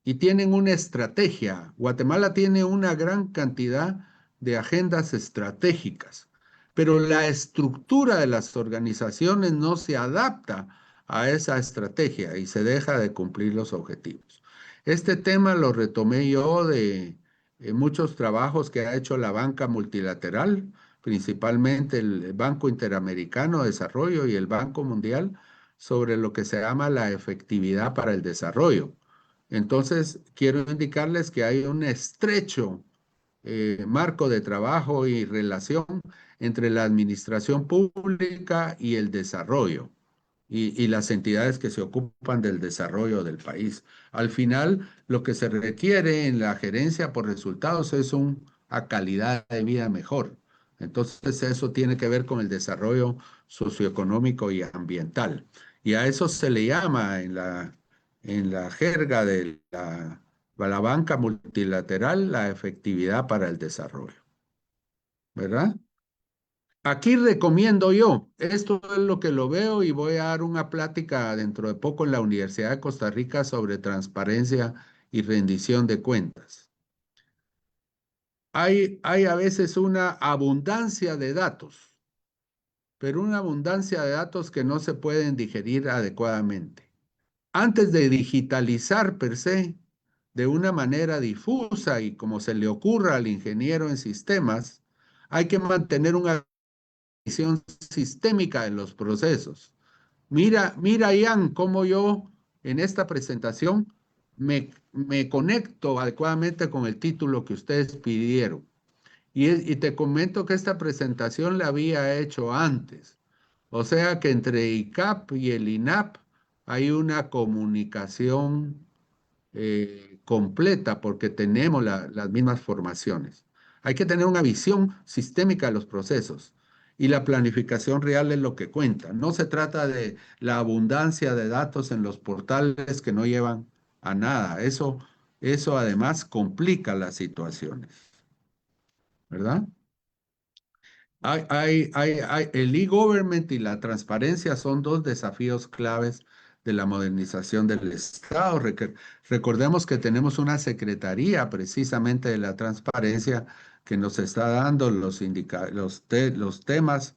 y tienen una estrategia. Guatemala tiene una gran cantidad de agendas estratégicas, pero la estructura de las organizaciones no se adapta a esa estrategia y se deja de cumplir los objetivos. Este tema lo retomé yo de muchos trabajos que ha hecho la banca multilateral, principalmente el Banco Interamericano de Desarrollo y el Banco Mundial, sobre lo que se llama la efectividad para el desarrollo. Entonces, quiero indicarles que hay un estrecho marco de trabajo y relación entre la administración pública y el desarrollo y las entidades que se ocupan del desarrollo del país. Al final, lo que se requiere en la gerencia por resultados es una calidad de vida mejor. Entonces, eso tiene que ver con el desarrollo socioeconómico y ambiental. Y a eso se le llama en la jerga de la banca multilateral la efectividad para el desarrollo, ¿verdad? Aquí recomiendo yo, esto es lo que lo veo y voy a dar una plática dentro de poco en la Universidad de Costa Rica sobre transparencia y rendición de cuentas. Hay a veces una abundancia de datos, pero una abundancia de datos que no se pueden digerir adecuadamente. antes de digitalizar per se, de una manera difusa y como se le ocurra al ingeniero en sistemas, hay que mantener una visión sistémica de los procesos. Mira, Ian, cómo yo en esta presentación me conecto adecuadamente con el título que ustedes pidieron. Y te comento que esta presentación la había hecho antes. O sea que entre ICAP y el INAP hay una comunicación completa porque tenemos las mismas formaciones. Hay que tener una visión sistémica de los procesos y la planificación real es lo que cuenta. No se trata de la abundancia de datos en los portales que no llevan a nada. Eso además complica las situaciones, ¿verdad? El e-government y la transparencia son dos desafíos claves de la modernización del Estado. Recordemos que tenemos una secretaría precisamente de la transparencia que nos está dando los temas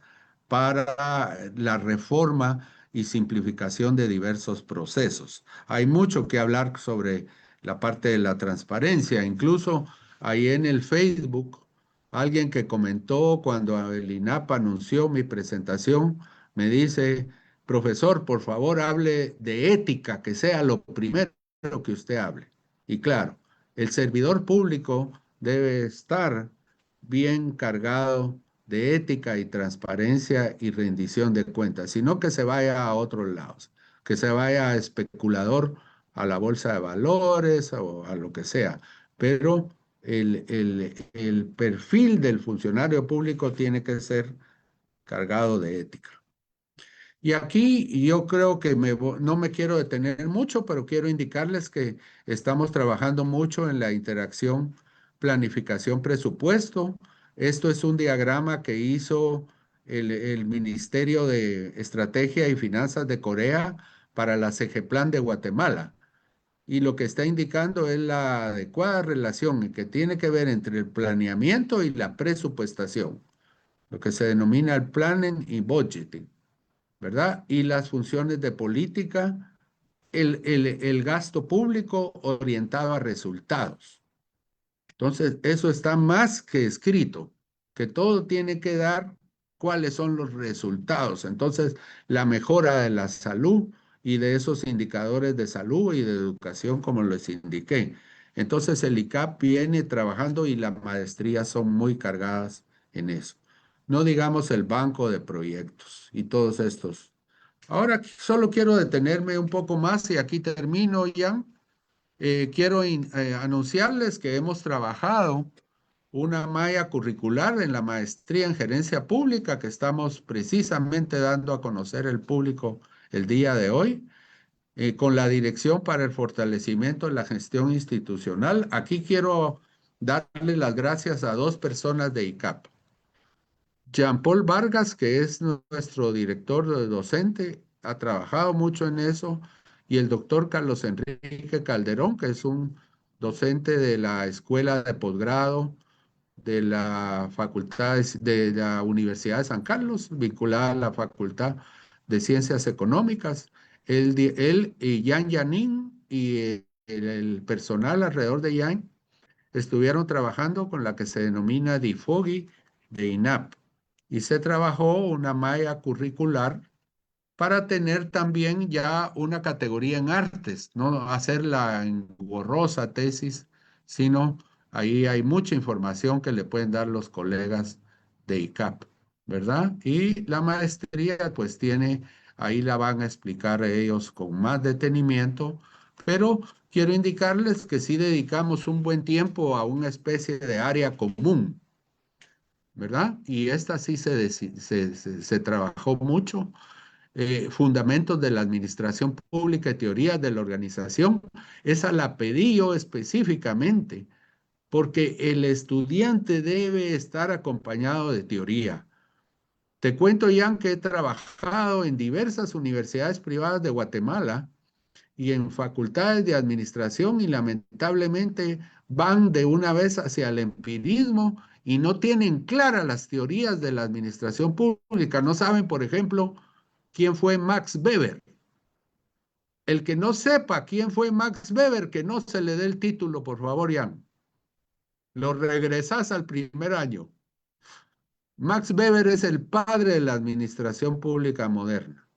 para la reforma y simplificación de diversos procesos. Hay mucho que hablar sobre la parte de la transparencia. Incluso ahí en el Facebook. Alguien que comentó cuando el INAP anunció mi presentación, me dice, profesor, por favor, hable de ética, que sea lo primero que usted hable. Y claro, el servidor público debe estar bien cargado de ética y transparencia y rendición de cuentas, sino que se vaya a otros lados, que se vaya a especulador, a la bolsa de valores o a lo que sea. Pero el perfil del funcionario público tiene que ser cargado de ética. Y aquí yo creo que no me quiero detener mucho, pero quiero indicarles que estamos trabajando mucho en la interacción planificación-presupuesto. Esto es un diagrama que hizo el Ministerio de Estrategia y Finanzas de Corea para la CEGEPLAN de Guatemala. Y lo que está indicando es la adecuada relación que tiene que ver entre el planeamiento y la presupuestación, lo que se denomina el planning y budgeting, ¿verdad? Y las funciones de política, el gasto público orientado a resultados. Entonces, eso está más que escrito, que todo tiene que dar cuáles son los resultados. Entonces, la mejora de la salud y de esos indicadores de salud y de educación, como les indiqué. Entonces, el ICAP viene trabajando y las maestrías son muy cargadas en eso. No digamos el banco de proyectos y todos estos. Ahora solo quiero detenerme un poco más y aquí termino ya. Quiero anunciarles que hemos trabajado una malla curricular en la maestría en gerencia pública que estamos precisamente dando a conocer al público el día de hoy, con la Dirección para el Fortalecimiento de la Gestión Institucional. Aquí quiero darle las gracias a dos personas de ICAP. Jean-Paul Vargas, que es nuestro director docente, ha trabajado mucho en eso, y el doctor Carlos Enrique Calderón, que es un docente de la Escuela de Posgrado de la de la Universidad de San Carlos, vinculada a la Facultad de Ciencias Económicas. Él y Yan Yanin y el personal alrededor de Yan estuvieron trabajando con la que se denomina DIFOGI de INAP y se trabajó una malla curricular para tener también ya una categoría en artes, no hacerla en borrosa tesis, sino ahí hay mucha información que le pueden dar los colegas de ICAP, ¿verdad? Y la maestría pues tiene, ahí la van a explicar ellos con más detenimiento, pero quiero indicarles que sí dedicamos un buen tiempo a una especie de área común, ¿verdad? Y esta sí se trabajó mucho, fundamentos de la administración pública y teorías de la organización. Esa la pedí yo específicamente, porque el estudiante debe estar acompañado de teoría. Te cuento, Jan, que he trabajado en diversas universidades privadas de Guatemala y en facultades de administración y lamentablemente van de una vez hacia el empirismo y no tienen claras las teorías de la administración pública. No saben, por ejemplo, quién fue Max Weber. El que no sepa quién fue Max Weber, que no se le dé el título, por favor, Jan. Lo regresas al primer año. Max Weber es el padre de la administración pública moderna.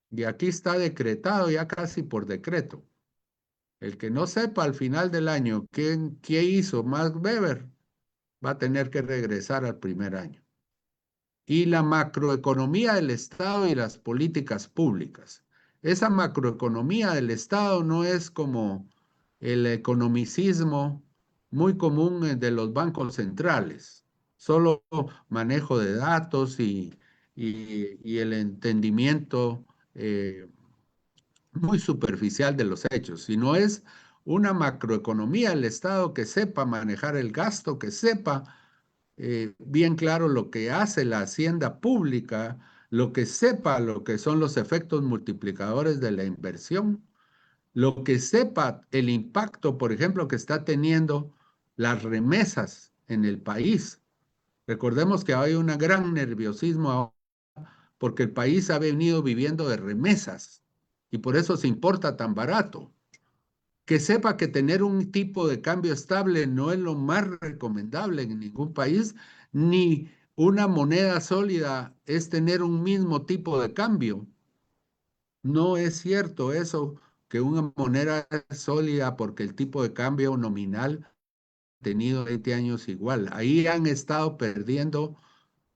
Y aquí está decretado ya casi por decreto. El que no sepa al final del año qué hizo Max Weber va a tener que regresar al primer año. Y la macroeconomía del Estado y las políticas públicas. Esa macroeconomía del Estado no es como el economicismo muy común de los bancos centrales, solo manejo de datos y el entendimiento muy superficial de los hechos, sino es una macroeconomía del Estado que sepa manejar el gasto, que sepa bien claro lo que hace la hacienda pública, lo que sepa lo que son los efectos multiplicadores de la inversión, lo que sepa el impacto, por ejemplo, que está teniendo las remesas en el país. Recordemos que hay un gran nerviosismo ahora porque el país ha venido viviendo de remesas y por eso se importa tan barato. Que sepa que tener un tipo de cambio estable no es lo más recomendable en ningún país, ni una moneda sólida es tener un mismo tipo de cambio. No es cierto eso, que una moneda es sólida porque el tipo de cambio nominal ha tenido 20 años igual. Ahí han estado perdiendo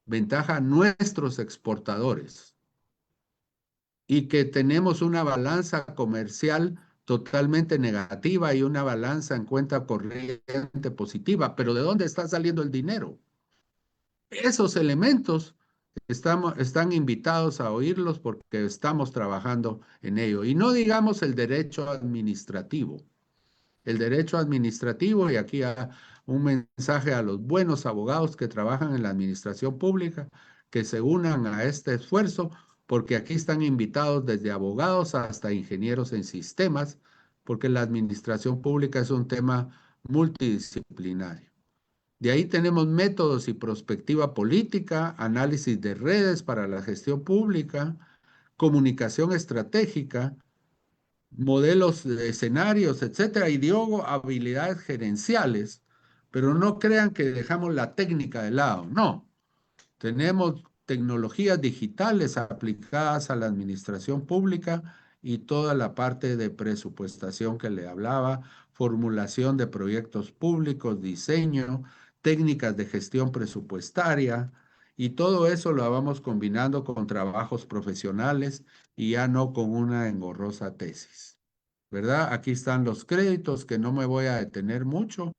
ventaja nuestros exportadores y que tenemos una balanza comercial totalmente negativa y una balanza en cuenta corriente positiva. Pero ¿de dónde está saliendo el dinero? Esos elementos están invitados a oírlos porque estamos trabajando en ello. Y no digamos el derecho administrativo. El derecho administrativo, y aquí un mensaje a los buenos abogados que trabajan en la administración pública, que se unan a este esfuerzo, porque aquí están invitados desde abogados hasta ingenieros en sistemas, porque la administración pública es un tema multidisciplinario. De ahí tenemos métodos y perspectiva política, análisis de redes para la gestión pública, comunicación estratégica, modelos de escenarios, etcétera, y dio habilidades gerenciales, pero no crean que dejamos la técnica de lado, no. Tenemos tecnologías digitales aplicadas a la administración pública y toda la parte de presupuestación que le hablaba, formulación de proyectos públicos, diseño, técnicas de gestión presupuestaria, y todo eso lo vamos combinando con trabajos profesionales y ya no con una engorrosa tesis. ¿Verdad? Aquí están los créditos que no me voy a detener mucho,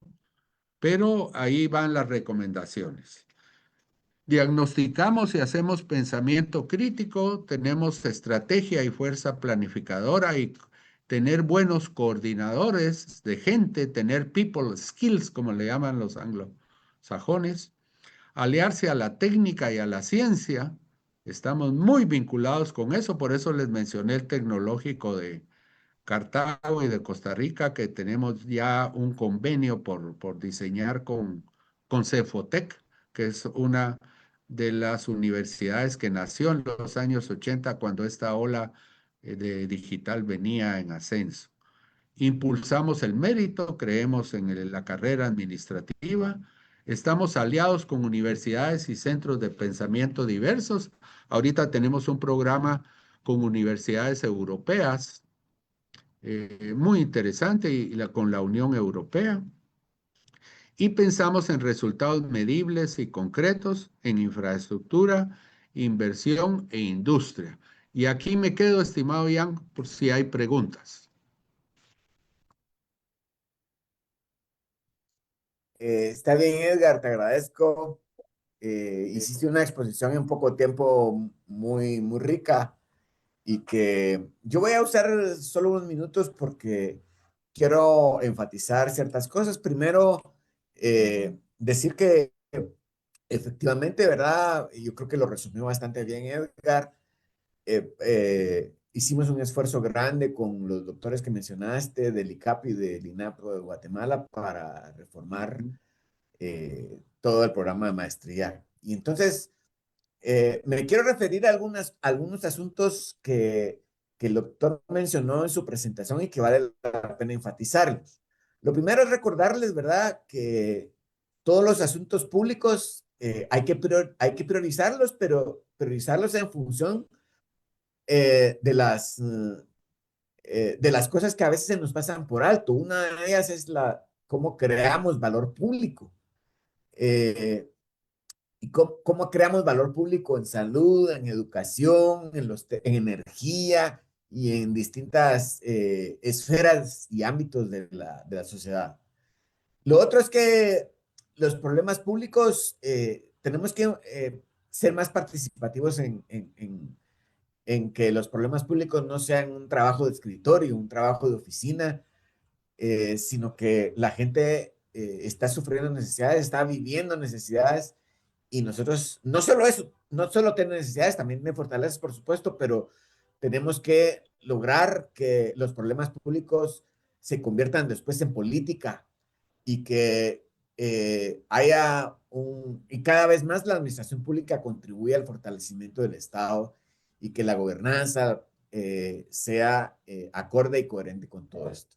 pero ahí van las recomendaciones. Diagnosticamos y hacemos pensamiento crítico, tenemos estrategia y fuerza planificadora y tener buenos coordinadores de gente, tener people skills, como le llaman los anglosajones, aliarse a la técnica y a la ciencia. Estamos muy vinculados con eso, por eso les mencioné el tecnológico de Cartago y de Costa Rica, que tenemos ya un convenio por diseñar con Cefotec, que es una de las universidades que nació en los años 80 cuando esta ola de digital venía en ascenso. Impulsamos el mérito, creemos en la carrera administrativa, estamos aliados con universidades y centros de pensamiento diversos. Ahorita tenemos un programa con universidades europeas muy interesante con la Unión Europea. Y pensamos en resultados medibles y concretos en infraestructura, inversión e industria. Y aquí me quedo, estimado Ian, por si hay preguntas. Está bien, Edgar, te agradezco. Hiciste una exposición en poco tiempo muy, muy rica y que yo voy a usar solo unos minutos porque quiero enfatizar ciertas cosas. Primero, decir que efectivamente, ¿verdad? Yo creo que lo resumió bastante bien Edgar. Hicimos un esfuerzo grande con los doctores que mencionaste del ICAP y del INAPRO de Guatemala para reformar todo el programa de maestría. Y entonces, me quiero referir a algunos asuntos que que el doctor mencionó en su presentación y que vale la pena enfatizarlos. Lo primero es recordarles, ¿verdad?, que todos los asuntos públicos hay que priorizarlos, pero priorizarlos en función de las cosas que a veces se nos pasan por alto. Una de ellas es cómo creamos valor público. Eh, y cómo creamos valor público en salud, en educación, en energía y en distintas esferas y ámbitos de la sociedad. Lo otro es que los problemas públicos tenemos que ser más participativos en que los problemas públicos no sean un trabajo de escritorio, un trabajo de oficina, sino que la gente está sufriendo necesidades, está viviendo necesidades y nosotros, no solo eso, no solo tener necesidades, también tiene fortalezas, por supuesto, pero tenemos que lograr que los problemas públicos se conviertan después en política y que y cada vez más la administración pública contribuye al fortalecimiento del Estado y que la gobernanza sea acorde y coherente con todo esto.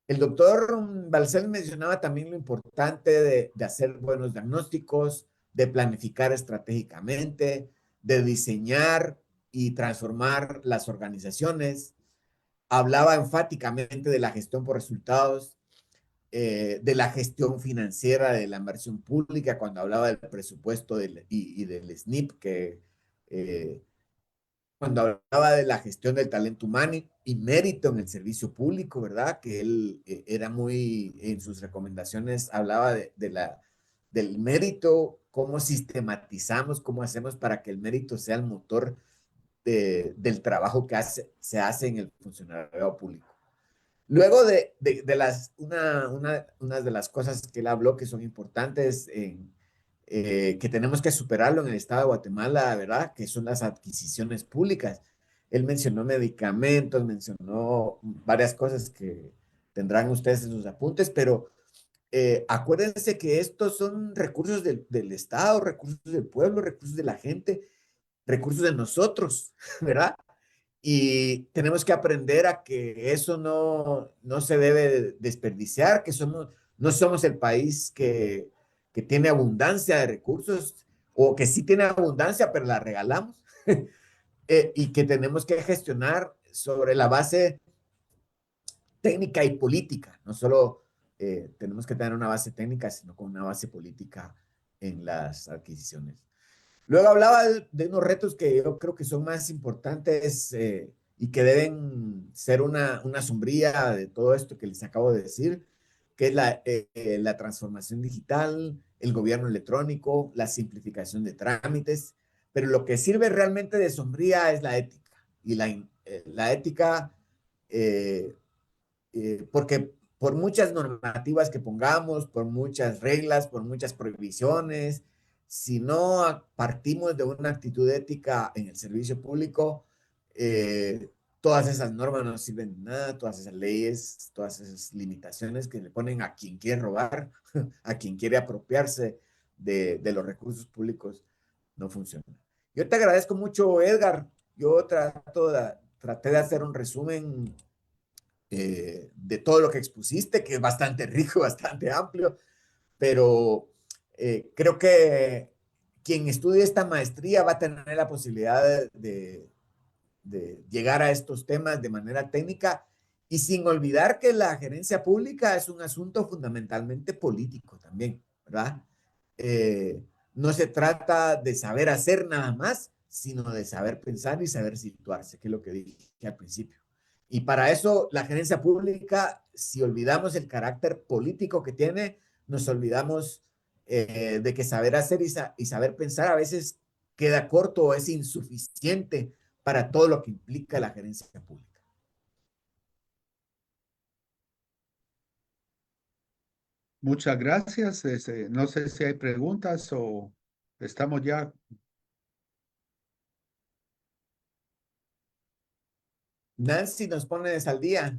El doctor Balcel mencionaba también lo importante de hacer buenos diagnósticos, de planificar estratégicamente, de diseñar y transformar las organizaciones. Hablaba enfáticamente de la gestión por resultados, de la gestión financiera de la inversión pública, cuando hablaba del presupuesto y del SNIP, eh, cuando hablaba de la gestión del talento humano y mérito en el servicio público, ¿verdad? Que él era muy, en sus recomendaciones, hablaba del mérito, cómo sistematizamos, cómo hacemos para que el mérito sea el motor del trabajo que se hace en el funcionariado público. Luego una de las cosas que él habló que son importantes, que tenemos que superarlo en el estado de Guatemala, ¿verdad? Que son las adquisiciones públicas. Él mencionó medicamentos, mencionó varias cosas que tendrán ustedes en sus apuntes, pero acuérdense que estos son recursos del Estado, recursos del pueblo, recursos de la gente, recursos de nosotros, ¿verdad? Y tenemos que aprender a que eso no se debe desperdiciar, que no somos el país que tiene abundancia de recursos o que sí tiene abundancia, pero la regalamos. Y que tenemos que gestionar sobre la base técnica y política. No solo tenemos que tener una base técnica, sino con una base política en las adquisiciones. Luego hablaba de unos retos que yo creo que son más importantes y que deben ser una sombría de todo esto que les acabo de decir, que es la transformación digital, el gobierno electrónico, la simplificación de trámites, pero lo que sirve realmente de sombría es la ética. Y la ética eh, porque por muchas normativas que pongamos, por muchas reglas, por muchas prohibiciones, si no partimos de una actitud ética en el servicio público, todas esas normas no sirven de nada, todas esas leyes, todas esas limitaciones que le ponen a quien quiere robar, a quien quiere apropiarse de los recursos públicos, no funcionan. Yo te agradezco mucho, Edgar. Yo traté de hacer un resumen de todo lo que expusiste, que es bastante rico, bastante amplio, pero creo que quien estudie esta maestría va a tener la posibilidad de llegar a estos temas de manera técnica y sin olvidar que la gerencia pública es un asunto fundamentalmente político también, ¿verdad? Eh, no se trata de saber hacer nada más, sino de saber pensar y saber situarse, que es lo que dije al principio. Y para eso la gerencia pública, si olvidamos el carácter político que tiene, nos olvidamos de que saber hacer y saber pensar a veces queda corto o es insuficiente para todo lo que implica la gerencia pública. Muchas gracias. No sé si hay preguntas o estamos ya. Nancy nos pone al día.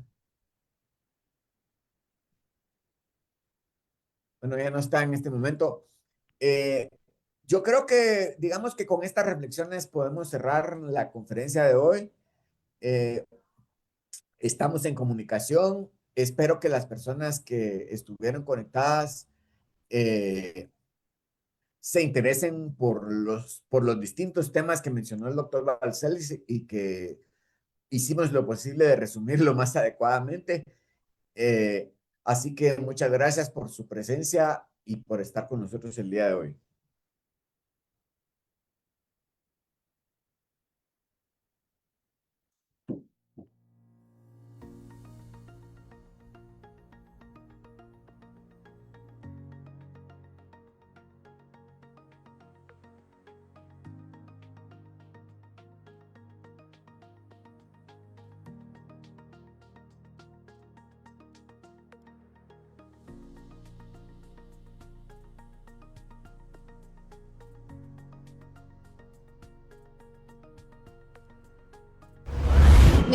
Bueno, ya no está en este momento. Eh, yo creo que, digamos que con estas reflexiones podemos cerrar la conferencia de hoy. Eh, Estamos en comunicación. Espero que las personas que estuvieron conectadas eh, se interesen por los distintos temas que mencionó el doctor Balcells y que hicimos lo posible de resumirlo más adecuadamente. Eh, Así que muchas gracias por su presencia y por estar con nosotros el día de hoy.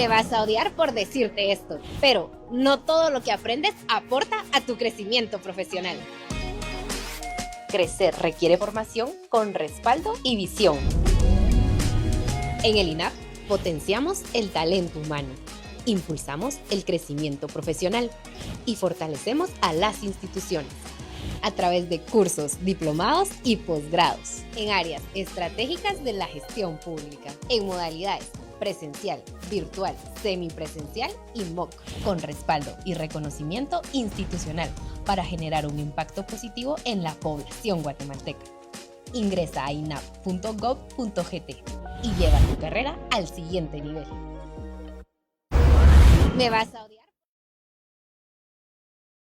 Me vas a odiar por decirte esto, pero no todo lo que aprendes aporta a tu crecimiento profesional. Crecer requiere formación con respaldo y visión. En el INAP potenciamos el talento humano, impulsamos el crecimiento profesional y fortalecemos a las instituciones a través de cursos, diplomados y posgrados en áreas estratégicas de la gestión pública, en modalidades presencial, virtual, semipresencial y MOOC, con respaldo y reconocimiento institucional para generar un impacto positivo en la población guatemalteca. Ingresa a inap.gov.gt y lleva tu carrera al siguiente nivel. ¿Me vas a odiar?